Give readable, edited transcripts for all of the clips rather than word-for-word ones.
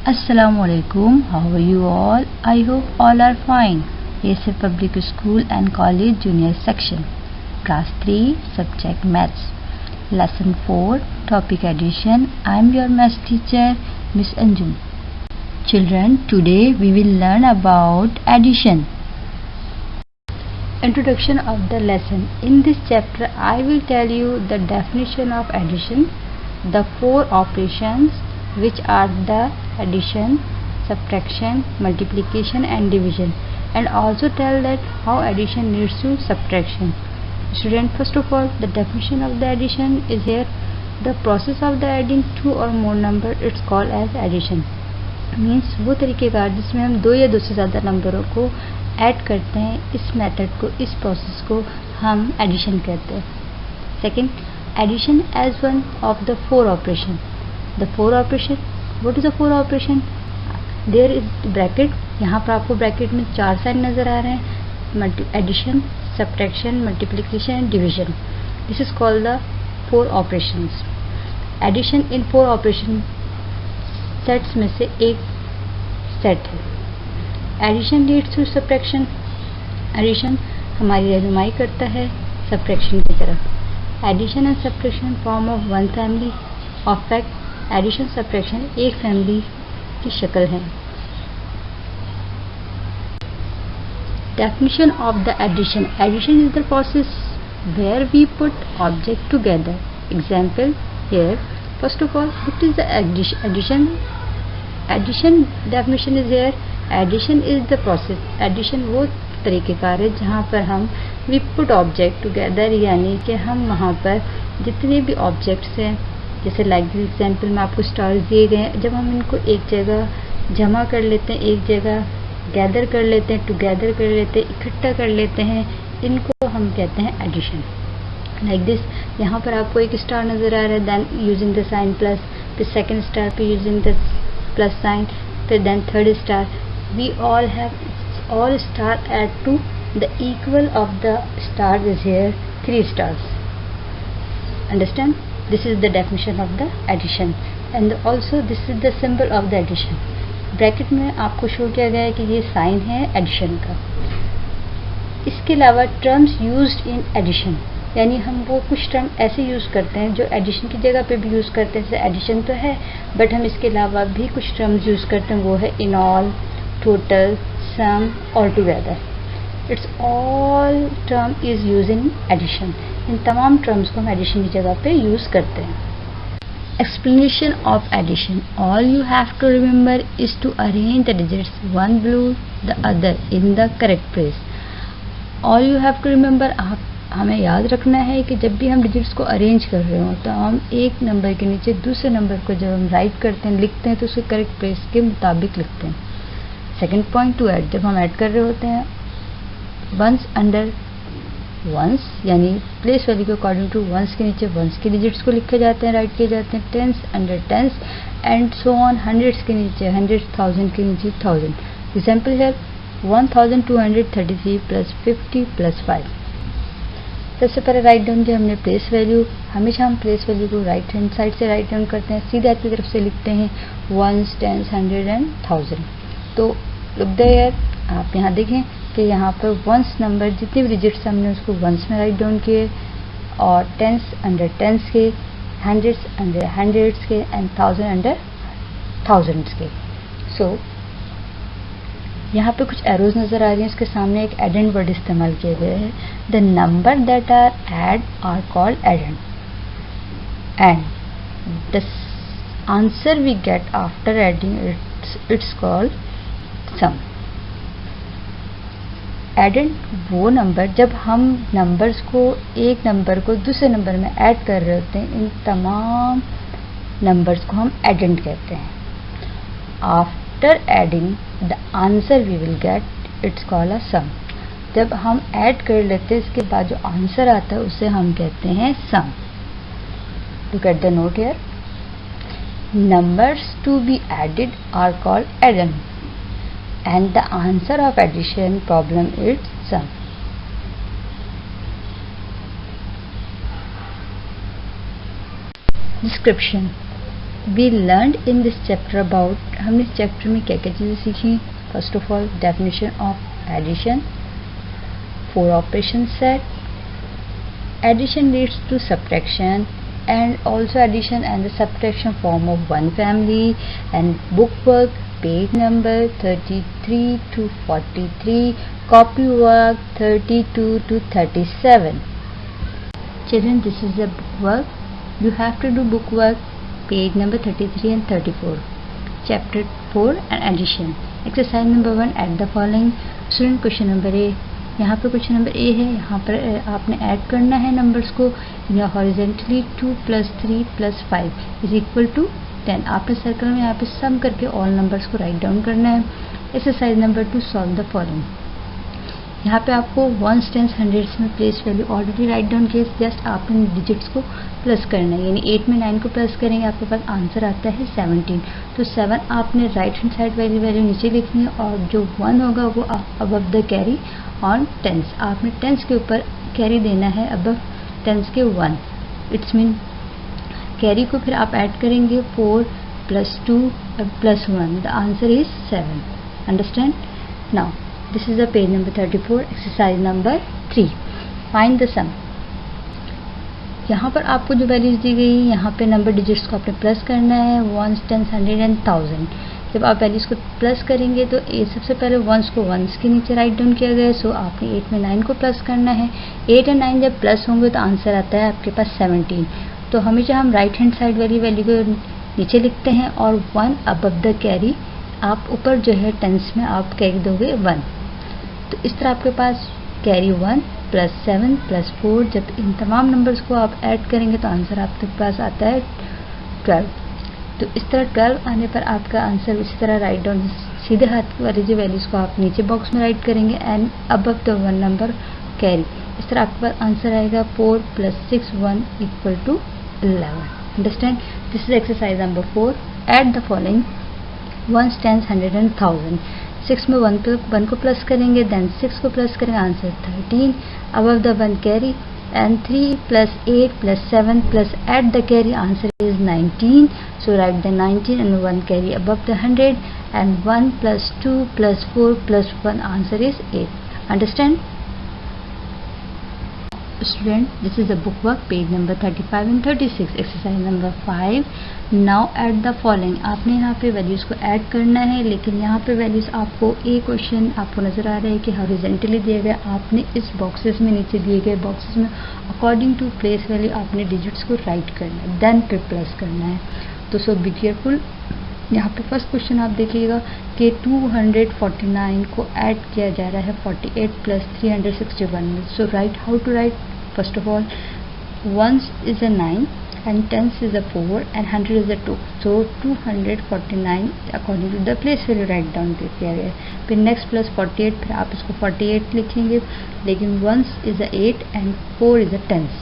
Assalamualaikum. How are you all? I hope all are fine. ASF Public School and College Junior Section, Class 3, Subject Maths, Lesson 4, Topic Addition. I am your maths teacher, Miss Anjum. Children, today we will learn about addition. Introduction of the lesson. In this chapter, I will tell you the definition of addition, the four operations which are the addition, subtraction, multiplication and division, and also tell that how addition leads to subtraction. Student, first of all, the definition of the addition is here. The process of the adding two or more number, it's called as addition. Means वो तरीक़ेकार जिसमें हम दो या दो से ज़्यादा नंबरों को ऐड करते हैं, इस मेथड को, इस प्रोसेस को हम एडिशन कहते हैं. Second, addition as one of the four operation. The four operation, what is the four operation? There is bracket. यहाँ पर आपको ब्रैकेट में चार साइन नज़र आ रहे हैं. Addition, subtraction, multiplication and division. This is called the four operations. Addition इन फोर ऑपरेशन सेट्स में से एक सेट है. Addition leads to subtraction. Addition हमारी रहनुमाई करता है सब्ट्रैक्शन की तरफ. Addition and subtraction form of one family of fact. Addition subtraction एक फैमिली की शक्ल है. Definition of the addition. Addition is the process where we put objects together. Example here. First of all, what is the addition? Addition definition is here. Addition is the process. Addition वो तरीक़ेकार है जहाँ पर हम we put object together, यानी कि हम वहाँ पर जितने भी objects हैं, जैसे like this example में आपको stars दिए गए हैं, जब हम इनको एक जगह जमा कर लेते हैं, एक जगह गैदर कर लेते हैं, टुगेदर कर लेते हैं, इकट्ठा कर लेते हैं, इनको हम कहते हैं एडिशन. लाइक दिस, यहाँ पर आपको एक स्टार नज़र आ रहा है, then using the sign plus, फिर सेकंड स्टार पे यूजिंग द प्लस साइन, फिर then third star. We all have all star add to the equal of the star is here 3 stars. Understand? This is the definition of the addition and also this is the symbol of the addition. Bracket में आपको show किया गया है कि ये sign है addition का. इसके अलावा टर्म्स यूज्ड इन एडिशन, यानी हम वो कुछ टर्म ऐसे यूज़ करते हैं जो एडिशन की जगह पे भी यूज़ करते हैं. जैसे एडिशन तो है, बट हम इसके अलावा भी कुछ टर्म्स यूज़ करते हैं. वो है in all, total, sum, all together. It's all term is use in addition. इन तमाम टर्म्स को हम एडिशन की जगह पे यूज़ करते हैं. Explanation of addition. All you have to remember is to arrange the digits one below the other in the correct place. All you have to remember, हमें याद रखना है कि जब भी हम डिजिट्स को अरेंज कर रहे हो तो हम एक नंबर के नीचे दूसरे नंबर को जब हम राइट करते हैं, लिखते हैं, तो उसके करेक्ट प्लेस के मुताबिक लिखते हैं. Second point, to add. जब हम ऐड कर रहे होते हैं वंस अंडर वंस, यानी प्लेस वैल्यू के अकॉर्डिंग टू वंस के नीचे वंस के डिजिट्स को लिखे जाते हैं, राइट किए जाते हैं. Tens under tens and so on. Hundreds के नीचे हंड्रेड, थाउजेंड के नीचे थाउजेंड. एग्जाम्पल है 1233 प्लस 50 प्लस 5. सबसे पहले राइट डाउन किया हमने प्लेस वैल्यू. हमेशा हम प्लेस वैल्यू को राइट हैंड साइड से राइट डाउन करते हैं, सीधे हाथ की तरफ से लिखते हैं ones, tens, hundred and thousand. तो लुक देयर, आप यहाँ देखें कि यहाँ पर वंस नंबर जितने भी डिजिट्स हमने उसको वंस में राइट डाउन किए, और टेंस अंडर टेंस के, हंड्रेड्स अंडर हंड्रेड्स के, एंड थाउजेंड अंडर थाउजेंड्स के. सो यहाँ पे कुछ एरोज नज़र आ रही हैं. इसके सामने एक एडेंड वर्ड इस्तेमाल किए गए हैं. The number that are add are called addend and the answer we get after adding it's called sum. Addend वो नंबर, जब हम नंबर्स को, एक नंबर को दूसरे नंबर में ऐड कर रहे होते हैं, इन तमाम नंबर्स को हम एडेंड कहते हैं. After adding the answer we will get, it's called a sum. जब हम ऐड कर लेते हैं, इसके बाद जो आंसर आता है उसे हम कहते हैं sum. Look at the note here. Numbers to be added are called addend and the answer of addition problem is sum. Description. we learned in this chapter about, हमने इस चैप्टर में क्या क्या चीज़ें सीखी. First of all definition of addition, 4 operation set, addition leads to subtraction, and also addition and the subtraction form of one family, and bookwork page number 33 to 43, copy work 32 to 37. Children, this is the bookwork. You have to do bookwork page number 33 and 34, chapter 4 and addition. Exercise number 1, add the following. Student, question number A. यहाँ पे question number A है. यहाँ पर आपने add करना है numbers को. Horizontally 2 + 3 + 5 is equal to 10. आपने सर्कल में यहाँ पे सम करके ऑल नंबर्स को राइट डाउन करना है. Exercise number 2, solve the following. यहाँ पे आपको वंस, टेंस, हंड्रेड्स में place value already right down किए. जस्ट आपने डिजिट्स को प्लस करना है. यानी 8 में 9 को प्लस करेंगे, आपके पास आंसर आता है 17. तो 7 आपने राइट हैंड साइड वाली वैल्यू नीचे लिखनी है, और जो 1 होगा वो above the carry on tens. आपने टेंस के ऊपर कैरी देना है अबव टेंस के 1. इट्स मीन कैरी को फिर आप ऐड करेंगे 4 + 2 + 1. The answer is 7. Understand. Now this is the page number 34. Exercise number 3, find the sum. यहाँ पर आपको जो वैल्यूज दी गई, यहाँ पे नंबर डिजिट्स को आपने प्लस करना है. 1, 10, 100 एंड 1000. जब आप वैल्यूज को प्लस करेंगे तो सबसे पहले वंस को वंस के नीचे राइट डाउन किया गया है. सो आपने 8 में 9 को प्लस करना है. 8 और 9 जब प्लस होंगे तो आंसर आता है आपके पास 17. तो हमेशा हम राइट हैंड साइड वाली वैल्यू को नीचे लिखते हैं, और 1 अबव द कैरी. आप ऊपर जो है टेंस में आप कैरी दोगे 1. तो इस तरह आपके पास कैरी 1 + 7 + 4. जब इन तमाम नंबर्स को आप ऐड करेंगे तो आंसर आपके पास आता है 12. तो इस तरह 12 आने पर आपका आंसर इसी तरह राइट डाउन, सीधे हाथ वाली जो वैल्यूज को आप नीचे बॉक्स में राइट करेंगे, and above the 1 number carry. इस तरह आपके पास आंसर आएगा 4 + 6 1 = 11. Understand. This is exercise number 4. Add the following. 1, 10, 100 and 1000. 6 में 1 को प्लस करेंगे, देन 6 को प्लस करेंगे, answer 13. Above the 1 carry, and 3 + 8 + 7 plus add the carry, answer is 19. So write the 19 and 1 carry above the 100, and 1 + 2 + 4 + 1, answer is 8. Understand? Student, this is the bookwork page number 35 and 36. Exercise number 5. Now add the following. आपने यहाँ पे values को add करना है, लेकिन यहाँ पे values आपको एक क्वेश्चन आपको नजर आ रहा है कि हॉरिजेंटली दिया गया. आपने इस बॉक्सेस में, नीचे दिए गए बॉक्सेस में अकॉर्डिंग टू प्लेस वैल्यू आपने डिजिट्स को राइट करना है, देन फिर प्लस करना है. तो सो बी केयरफुल. यहाँ पे फर्स्ट क्वेश्चन आप देखिएगा कि 249 को ऐड किया जा रहा है 48 + 361 में. So write, how to write. First of all, ones is a 9 and tens is a 4 and 100 is a 2. So 249 according to the place value write down किया गया है. फिर नेक्स्ट प्लस 48, फिर आप इसको 48 लिखेंगे, लेकिन ones is a 8 and 4 is a tens.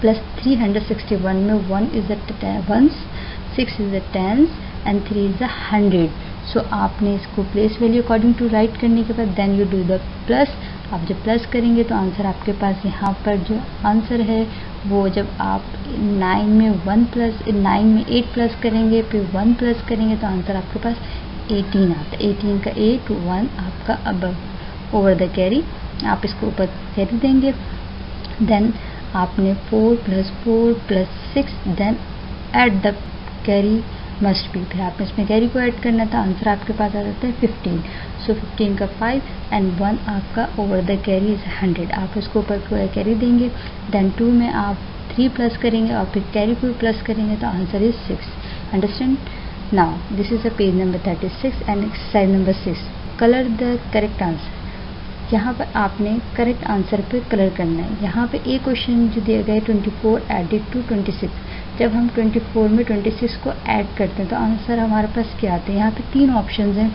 Plus 361 में 1 is a ones, 6 is a tens and 3 is a 100. So आपने इसको place value according to write करने के बाद then you do the plus. आप जब प्लस करेंगे तो आंसर आपके पास यहाँ पर जो आंसर है वो, जब आप 9 में 1 प्लस 9 में 8 प्लस करेंगे फिर 1 प्लस करेंगे तो आंसर आपके पास 18 आता है. 18 का 8 1 आपका अबव ओवर द कैरी. आप इसको ऊपर कैरी देंगे, देन आपने 4 + 4 + 6 then add the carry must be. फिर आपने इसमें कैरी को ऐड करना था, आंसर आपके पास आ जाता है 15. सो 15 का 5 एंड 1 आपका ओवर द कैरी इज 100. आप इसको ऊपर कैरी देंगे, देन 2 में आप 3 प्लस करेंगे और फिर कैरी को प्लस करेंगे तो answer is 6. Understand. Now this is a page number 36 and exercise number 6. Colour the correct answer. यहाँ पर आपने करेक्ट आंसर पे कलर करना है. यहाँ पे एक क्वेश्चन जो दिया गया है 24 एडेड टू 26. जब हम 24 में 26 को ऐड करते हैं तो आंसर हमारे पास क्या आता है. यहाँ पे 3 ऑप्शंस हैं,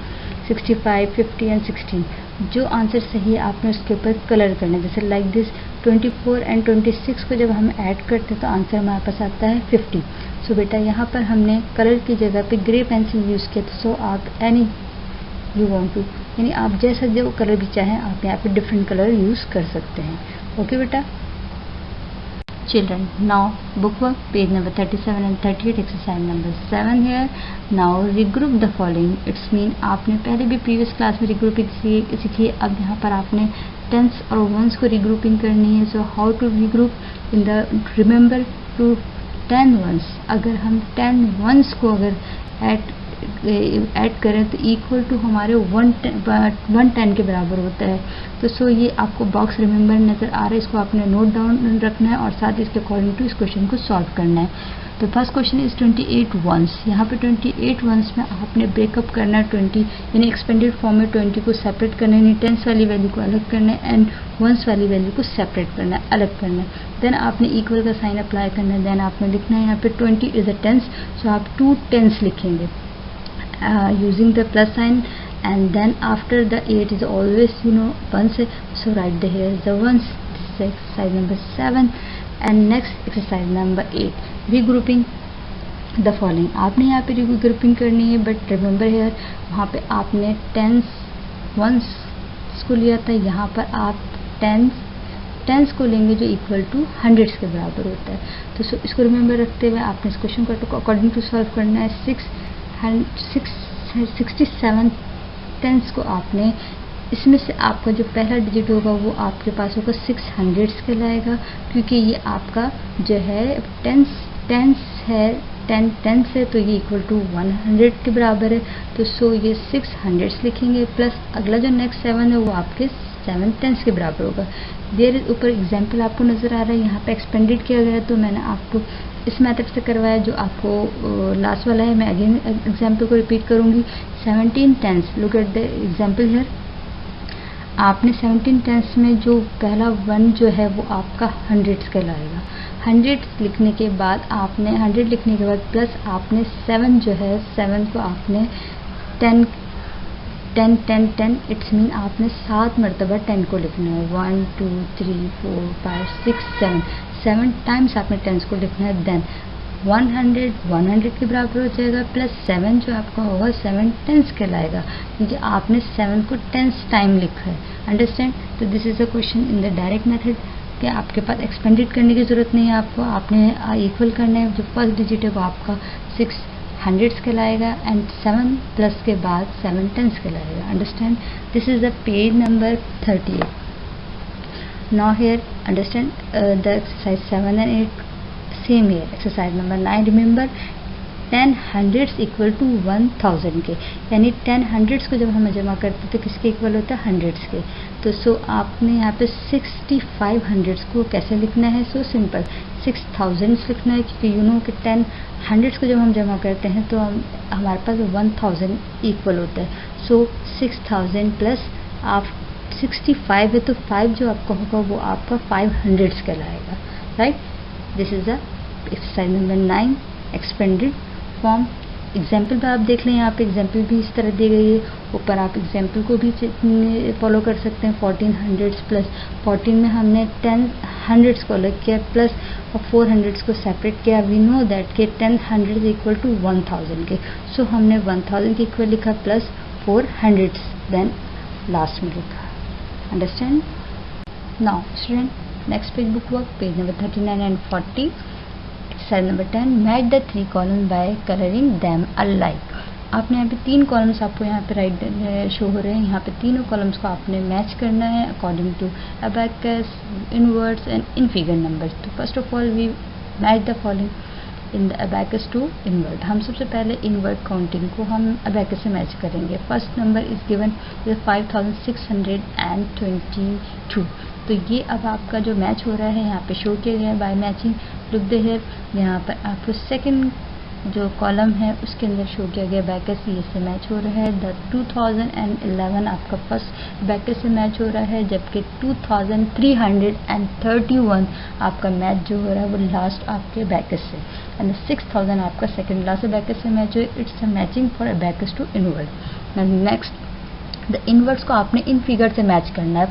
65, 50 एंड 16. जो आंसर सही है आपने उसके ऊपर कलर करना है. जैसे लाइक दिस 24 एंड 26 को जब हम ऐड करते हैं तो आंसर हमारे पास आता है 50. सो बेटा यहाँ पर हमने कलर की जगह पे ग्रे पेंसिल यूज़ किया. सो आप एनी यू वांट टू, यानी आप जैसा जो कलर भी चाहें आप यहाँ पे डिफरेंट कलर यूज़ कर सकते हैं. ओके बेटा. children. Now bookwork page number 37 and 38 exercise number 7 here. Now regroup the following. It's mean आपने पहले भी previous class में regrouping सीखी, अब यहाँ पर आपने tens और ones को regrouping करनी है. So how to regroup in the remember to 10 ones. अगर हम 10 ones को अगर ऐड करें तो इक्वल टू हमारे 110 के बराबर होता है. तो सो ये आपको बॉक्स रिमेंबर नज़र आ रहा है, इसको आपने नोट डाउन रखना है और साथ ही इसके अकॉर्डिंग टू इस क्वेश्चन को सॉल्व करना है. तो फर्स्ट क्वेश्चन इज 28 वंस. यहाँ पे 28 वंस में आपने ब्रेकअप करना है 20 यानी एक्सपेंडेड फॉर्म में 20 को सेपरेट करना है, यानी टेंस वाली वैल्यू को अलग करना है एंड वंस वाली वैल्यू को सेपरेट करना है, अलग करना है. देन आपने इक्वल का साइन अप्लाई करना है. देन आपने लिखना है यहाँ पे 20 इज अ टेंस, सो आप 2 टेंस लिखेंगे using the plus sign, and then after the 8 is always ones, so write the here the ones. This is exercise number 7 and next exercise number 8 regrouping the following. आपने यहाँ पे regrouping करनी है, but remember hair वहाँ पे आपने tens ones को लिया था, यहाँ पर आप टेंस को लेंगे जो इक्वल टू हंड्रेड्स के बराबर होता है. तो इसको रिमेंबर रखते हुए आपने इस क्वेश्चन को अकॉर्डिंग टू सॉल्व करना है. 67 टेंस को आपने, इसमें से आपका जो पहला डिजिट होगा वो आपके पास होगा 600 के लाएगा, क्योंकि ये आपका जो है टेंस है 10 टेंस है, तो ये इक्वल टू 100 के बराबर है. तो सो ये 600 लिखेंगे प्लस अगला जो नेक्स्ट 7 है वो आपके 7 टेंस के बराबर होगा. देर ऊपर एग्जाम्पल आपको नज़र आ रहा है, यहाँ पे एक्सपेंडेड किया गया है, तो मैंने आपको इस मेथड से करवाया जो आपको लास्ट वाला है. मैं अगेन एग्जाम्पल को रिपीट करूँगी. 17 tens, look at the example here. आपने 17 टेंस में जो पहला 1 जो है वो आपका हंड्रेड्स का लाएगा. 100 लिखने के बाद आपने 100 लिखने के बाद प्लस आपने 7 जो है 7 को आपने 10 इट्स मीन आपने 7 मरतबा 10 को लिखना है. 1 2 3 4 5 6 7 टाइम्स आपने टेंस को लिखना है. देन 100 के बराबर हो जाएगा प्लस 7 जो आपका होगा 7 टेंस के लाएगा, क्योंकि आपने 7 को टेंस टाइम लिखा है. अंडरस्टैंड. तो this is a question in the direct method कि आपके पास एक्सपेंडेड करने की ज़रूरत नहीं है, आपने इक्वल करना है. जो फर्स्ट डिजिट है वो आपका 600 के लाएगा एंड 7 प्लस के बाद 7 टेंस के लाएगा. Understand. This is the page number 38. Now here understand the exercise 7 and 8 same here. Exercise number 9 remember 10 hundreds equal to 1000 के, यानी 10 hundreds को जब हम जमा करते हैं तो किसके इक्वल होता है हंड्रेड्स के. तो सो आपने यहाँ पे 65 हंड्रेड्स को कैसे लिखना है. सो सिंपल 6000 लिखना है, क्योंकि यू नो कि 10 हंड्रेड्स को जब हम जमा करते हैं तो हमारे पास 1000 इक्वल होता है. सो 6000 प्लस आप 65 है तो 5 जो आपका होगा वो आपका 500 कहलाएगा. Right. This is the exercise number 9 expanded form. Example पे आप देख लें, यहाँ पे एग्जाम्पल भी इस तरह दी गई है. ऊपर आप एग्जाम्पल को भी फॉलो कर सकते हैं. 1400 प्लस 14 में हमने 10 हंड्रेड्स को अलग किया प्लस और 400 को सेपरेट किया. वी नो दैट के 10 हंड्रेड इक्वल टू 1000 के. सो हमने 1000 के इक्वल लिखा प्लस 400 देन लास्ट में लिखा. Understand? Now student, next page bookwork page number 39 and 40. Exercise number 10 match the 3 columns by coloring them alike. आपने यहाँ पे 3 कॉलम्स आपको यहाँ पे राइट शो हो रहे हैं. यहाँ पे तीनों कॉलम्स को आपने मैच करना है according to abacus, inwards and in figure numbers. तो first of all we match the following in the abacus to inward. हम सबसे पहले इनवर्ड काउंटिंग को हम अबैकस से मैच करेंगे. First number is given 5622. तो ये अब आपका जो मैच हो रहा है यहाँ पे शो किया गया है by matching. Look the here, यहाँ पर आपको सेकंड जो कॉलम है उसके अंदर शो किया गया बैकस, ये से मैच हो रहा है. द 2011 आपका फर्स्ट बैकस से मैच हो रहा है, जबकि 2331 आपका मैच जो हो रहा है वो लास्ट आपके बैकस से. एंड 6000 आपका सेकंड लास्ट बैकस से मैच हो. It's a matching for a backs to inward. Next the inwards को आपने इन फिगर से मैच करना है.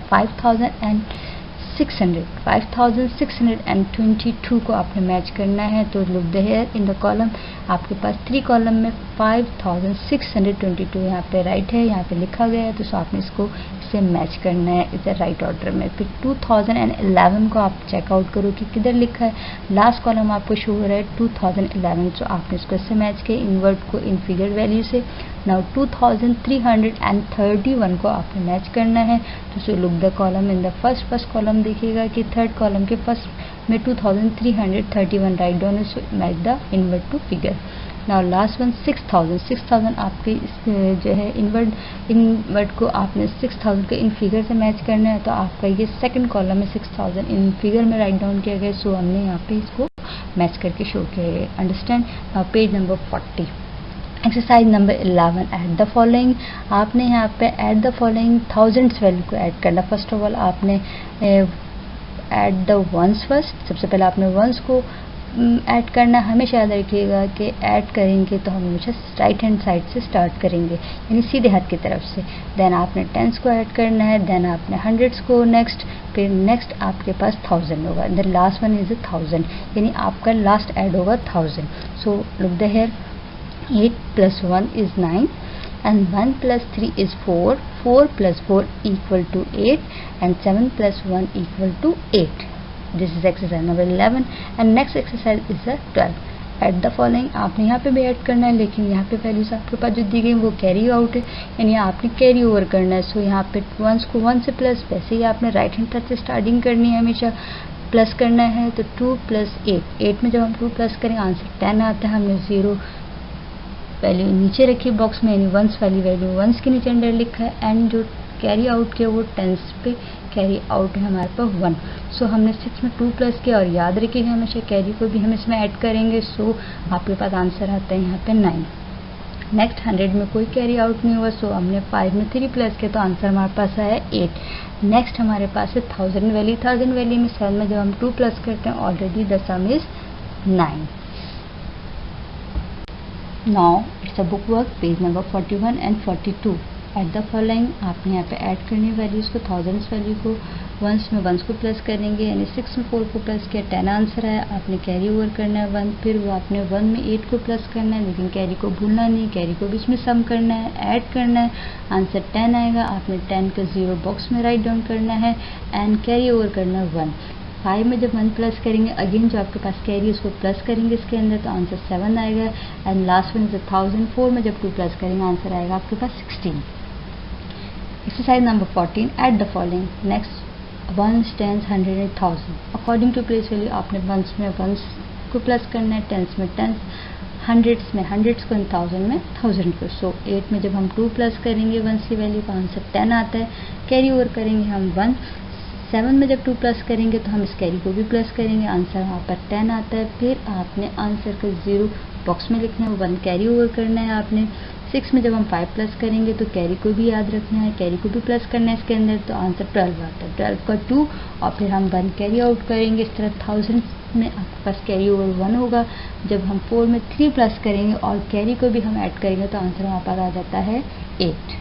5622 को आपने मैच करना है। तो look the here in the column, आपके पास 3 कॉलम में 5622 यहाँ पे राइट है, यहाँ पे लिखा गया है, तो आपने इसको इससे मैच करना है इधर राइट ऑर्डर में। फिर 2011 को आप चेकआउट करो कि किधर लिखा है, लास्ट कॉलम आपको शो हो रहा है 2011, तो आपने इसको इससे मैच किया, इन्वर्ट को इन फिगर वैल्यू से। नाउ 2331 को आपने मैच करना है, तो so look the column in the first column देखिएगा कि थर्ड कॉलम के फर्स्ट में 2331 right down match the invert to figure. Now last one 6000 आपके जो है इन्वर्ट को आपने 6000 के इन फिगर से मैच करना है, तो आपका ये सेकंड कॉलम में 6000 इन फिगर में राइट डाउन किया गया, सो हमने यहाँ पे इसको मैच करके शो किया है। Understand. Now page number 40, exercise number 11, add the following. आपने यहाँ पे add the following thousands value को ऐड करना। फर्स्ट ऑफ ऑल आपने ऐड द वंस फर्स्ट, सबसे पहले आपने वंस को ऐड करना। हमेशा याद रखिएगा कि ऐड करेंगे तो हम हमेशा राइट हैंड साइड से स्टार्ट करेंगे, यानी सीधे हाथ की तरफ से। देन आपने टेंस को ऐड करना है, देन आपने हंड्रेड्स को नेक्स्ट, फिर नेक्स्ट आपके पास 1000 होगा, देन लास्ट वन इज 1000, यानी आपका लास्ट ऐड होगा 1000। सो look the here, 8 + 1 is 9 and 1 + 3 is 4, 4 + 4 = 8 and 7 + 1 = 8. This is exercise number 11 and next exercise is the 12. Add the following, आपने यहाँ पे भी ऐड करना है, लेकिन यहाँ पे वैल्यूज आपके पास जो दी गई वो कैरी आउट है, यानी आपने कैरी ओवर करना है। सो यहाँ पे वंस को 1 से प्लस, वैसे ही आपने राइट हैंड तरफ से स्टार्टिंग करनी है, हमेशा प्लस करना है। तो 2 + 8 में जब हम 2 प्लस करेंगे आंसर 10 आता है। हमने 0 वैल्यू नीचे रखी बॉक्स में, यानी वंस वाली वैल्यू वंस के नीचे अंडर लिखा है, एंड जो कैरी आउट किया वो टेंस पे कैरी आउट है हमारे पास 1। सो हमने 6 में 2 प्लस किया, और याद रखिएगा हमेशा कैरी को भी हम इसमें ऐड करेंगे। सो आपके पास आंसर आता है यहाँ पे 9। नेक्स्ट 100 में कोई कैरी आउट नहीं हुआ, सो हमने 5 में 3 प्लस किया, तो आंसर हमारे पास आया 8। नेक्स्ट हमारे पास है 1000 वैल्यू में 7 में जब हम 2 प्लस करते हैं already the some is 9। Now it's a book work, page number 41 and 42. Add the following, आपने यहाँ पे ऐड करनी वैल्यूज को, थाउजेंड्स वैल्यू को वंस में वंस को प्लस करेंगे, यानी 6 में 4 को प्लस किया, 10 आंसर आया। आपने कैरी ओवर करना है 1, फिर वो आपने 1 में 8 को प्लस करना है, लेकिन कैरी को भूलना नहीं, कैरी को बीच में सम करना है, ऐड करना है, आंसर 10 आएगा। आपने 10 का 0 बॉक्स में राइट डाउन करना है एंड कैरी ओवर करना है 1। 5 में जब 1 प्लस करेंगे अगेन जो आपके पास कैरी उसको प्लस करेंगे इसके अंदर, तो आंसर 7 आएगा। एंड लास्ट वन इज 1000, 4 में जब 2 प्लस करेंगे आंसर आएगा आपके पास 16। Exercise number 14, add the following. Next ones, tens, 100 and 1000 according to place value. आपने वंस में वंस को प्लस करना है, टेंस में टेंस, हंड्रेड्स में हंड्रेड्स को, 1000 में 1000 को। सो 8 में जब हम 2 प्लस करेंगे वंस की वैल्यू का आंसर 10 आता है। कैरी ओवर करेंगे हम 1, 7 में जब 2 प्लस करेंगे तो हम इस कैरी को भी प्लस करेंगे, आंसर वहाँ पर 10 आता है। फिर आपने आंसर का 0 बॉक्स में लिखना है, 1 कैरी ओवर करना है आपने। 6 में जब हम 5 प्लस करेंगे तो कैरी को भी याद रखना है, कैरी को भी प्लस करना है इसके अंदर, तो आंसर 12 आता है। 12 का 2 और फिर हम 1 कैरी आउट करेंगे। इस तरह 1000 में आपके पास कैरी ओवर 1 होगा। जब हम 4 में 3 प्लस करेंगे और कैरी को भी हम ऐड करेंगे तो आंसर वहाँ पर आ जाता है 8।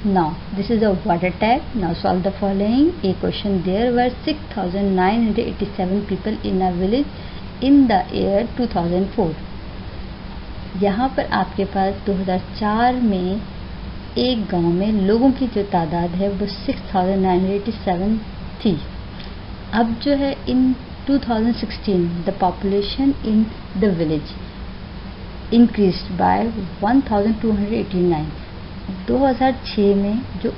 Now this is a water tag. Now solve the following. A question, there were 6987 people in a village in the year 2004. यहाँ पर आपके पास 2004 में एक गांव में लोगों की जो तादाद है वो 6987 थी। अब जो है इन 2016 the population in the village increased by 1289. 2006 में जो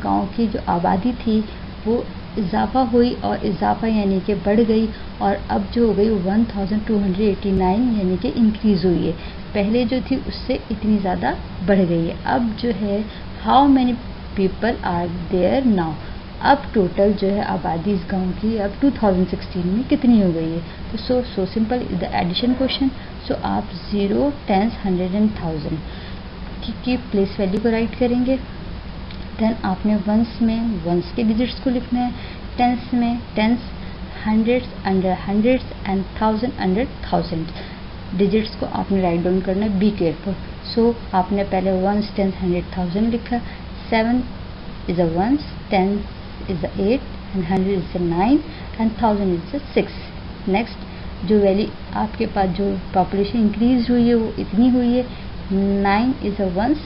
गांव की जो आबादी थी वो इजाफा हुई, और इजाफा यानी कि बढ़ गई, और अब जो हो गई 1289 यानी कि इंक्रीज़ हुई है। पहले जो थी उससे इतनी ज़्यादा बढ़ गई है। अब जो है how many people are there now, अब टोटल जो है आबादी इस गांव की अब 2016 में कितनी हो गई है। तो so simple is the addition question. So आप 0, 10, 100 एंड 1000 की प्लेस वैल्यू को राइट करेंगे। देन आपने वंस में वंस के डिजिट्स को लिखना है, टेंस में tens, hundreds under hundreds and 1000 under 1000 digits को आपने राइट डाउन करना है। Be careful. सो आपने पहले वंस, टेंस, 100, 1000 लिखा। 7 is a ones, 10 is the 8 and 100 is the 9 and 1000 is the 6. Next जो वैल्यू आपके पास जो पॉपुलेशन इंक्रीज हुई है वो इतनी हुई है, 9 is the ones,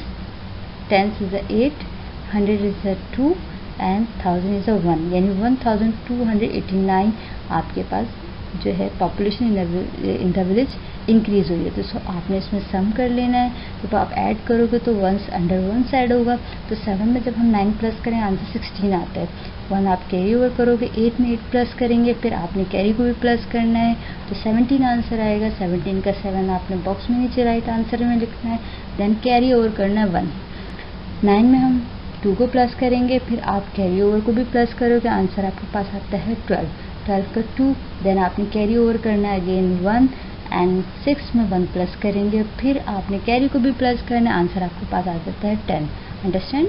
10 is the 8, 100 is the 2 and 1000 is the 1, यानी 1289 आपके पास जो है population in the village increase हुई है। तो सो आपने इसमें सम कर लेना है। जब आप ऐड करोगे तो वंस अंडर वंस ऐड होगा। तो 7 में जब हम 9 प्लस करें आंसर 16 आता है। 1 आप कैरी ओवर करोगे, 8 में 8 प्लस करेंगे, फिर आपने कैरी को भी प्लस करना है तो 17 आंसर आएगा। 17 का 7 आपने बॉक्स में नीचे राइट आंसर में लिखना है, देन कैरी ओवर करना है 1। 9 में हम 2 को प्लस करेंगे, फिर आप कैरी ओवर को भी प्लस करोगे, आंसर आपके पास आता है 12। 12 का 2, देन आपने कैरी ओवर करना है अगेन 1 एंड 6 में 1 प्लस करेंगे, फिर आपने कैरी को भी प्लस करना है, आंसर आपके पास आ जाता है 10। Understand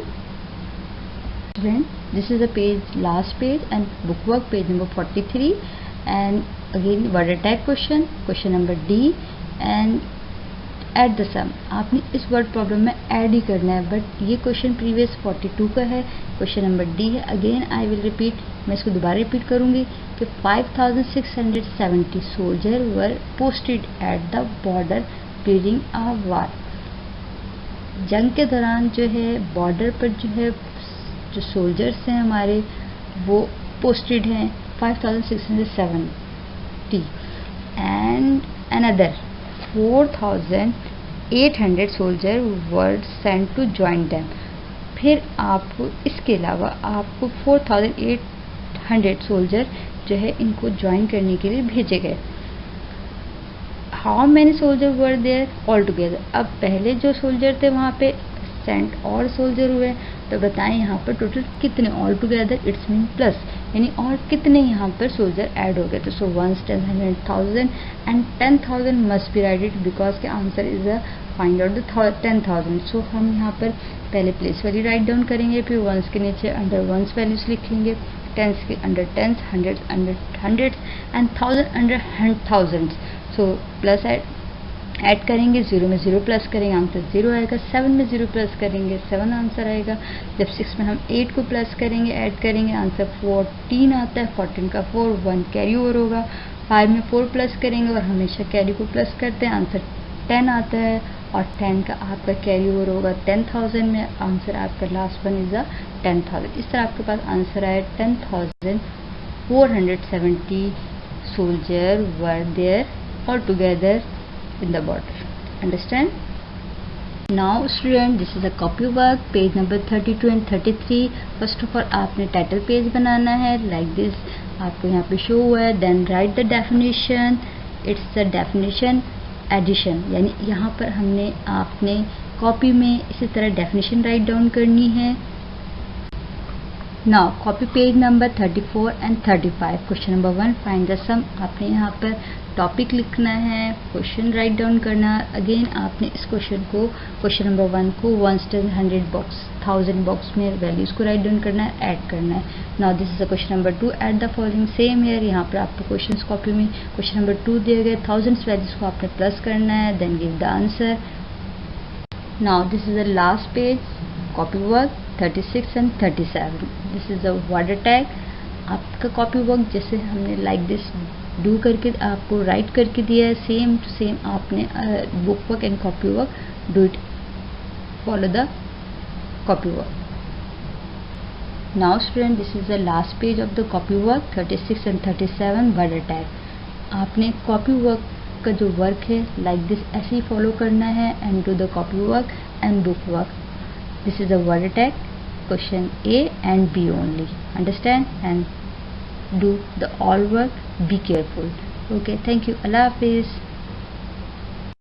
student? This is the page, last page and book work page number 43 and again word attack question, question number D and at the sum. आपने इस वर्ड प्रॉब्लम में ऐड ही करना है, बट ये क्वेश्चन प्रीवियस 42 का है, question number D है। अगेन आई विल रिपीट, मैं इसको दोबारा रिपीट करूंगी कि 5670 soldier were posted at the border during a वार। जंग के दौरान जो है बॉर्डर पर जो है जो सोल्जर्स हैं हमारे वो पोस्टेड हैं 5670 and another 4800 soldier were sent to join them. फिर आपको इसके अलावा आपको 4800 सोल्जर जो है इनको ज्वाइन करने के लिए भेजे गए। How many soldier were there all together. अब पहले जो सोल्जर थे वहाँ पे सेंट और सोल्जर हुए, तो बताएं यहाँ पर टोटल कितने all together, it's mean plus, यानी और कितने यहाँ पर सोल्जर ऐड हो गए। तो so 1 10 100,000 and 10,000 must be writed because के answer is a find out the 10,000। So हम यहाँ पर पहले प्लेस वैल्यू राइट डाउन करेंगे, फिर वंस के नीचे अंडर वंस वैल्यूज लिखेंगे, टेंस के under tense, hundred under hundreds and thousand under thousands. So plus add करेंगे, 0 में 0 प्लस करेंगे, आंसर 0 आएगा। 7 में 0 प्लस करेंगे, 7 आंसर आएगा। जब 6 में हम 8 को प्लस करेंगे, ऐड करेंगे, आंसर 14 आता है। 14 का 4 1 कैरी ओवर होगा। 5 में 4 प्लस करेंगे और हमेशा कैरी को प्लस करते हैं, आंसर 10 आता है। और 10 का आपका कैरी ओवर होगा 10,000 में, आंसर आपका लास्ट वन इज द 10,000। इस तरह आपके पास आंसर आया 10,470 soldier were there all together in the border. Understand? Now student, this is a copy work, page number 32 and 33. First of all आपने टाइटल पेज बनाना है like this, आपको यहाँ पे show हुआ है। Then write the definition. It's the definition addition, यानी यहाँ पर हमने आपने कॉपी में इसी तरह डेफिनेशन राइट डाउन करनी है। Now copy page number 34 and 35, question number 1 find the sum. आपने यहाँ पर टॉपिक लिखना है, क्वेश्चन राइट डाउन करना। अगेन आपने इस क्वेश्चन को, क्वेश्चन नंबर 1 को 1 10 100 बॉक्स 1000 बॉक्स में वैल्यूज को राइट डाउन करना है, ऐड करना है। Now this is the question number 2, add the following same here. यहाँ पर आपको क्वेश्चन कॉपी में क्वेश्चन नंबर 2 दिए गए, थाउजेंड्स वैल्यूज को आपने प्लस करना है, then give the answer. Now this is the last page, copy work 36 and 37। This is the word attack. आपका कॉपी वर्क जैसे हमने लाइक दिस डू करके आपको राइट करके दिया है, सेम टू सेम आपने book work and copy work do it, follow the copy work. Now student, this is the last page of the copy work 36 and 37 word attack. आपने copy work का जो work है like this ऐसे ही follow करना है and do the copy work and book work. This is a word attack, question A and B only. Understand and do the all work. Be careful. Okay, thank you. Allah Hafiz.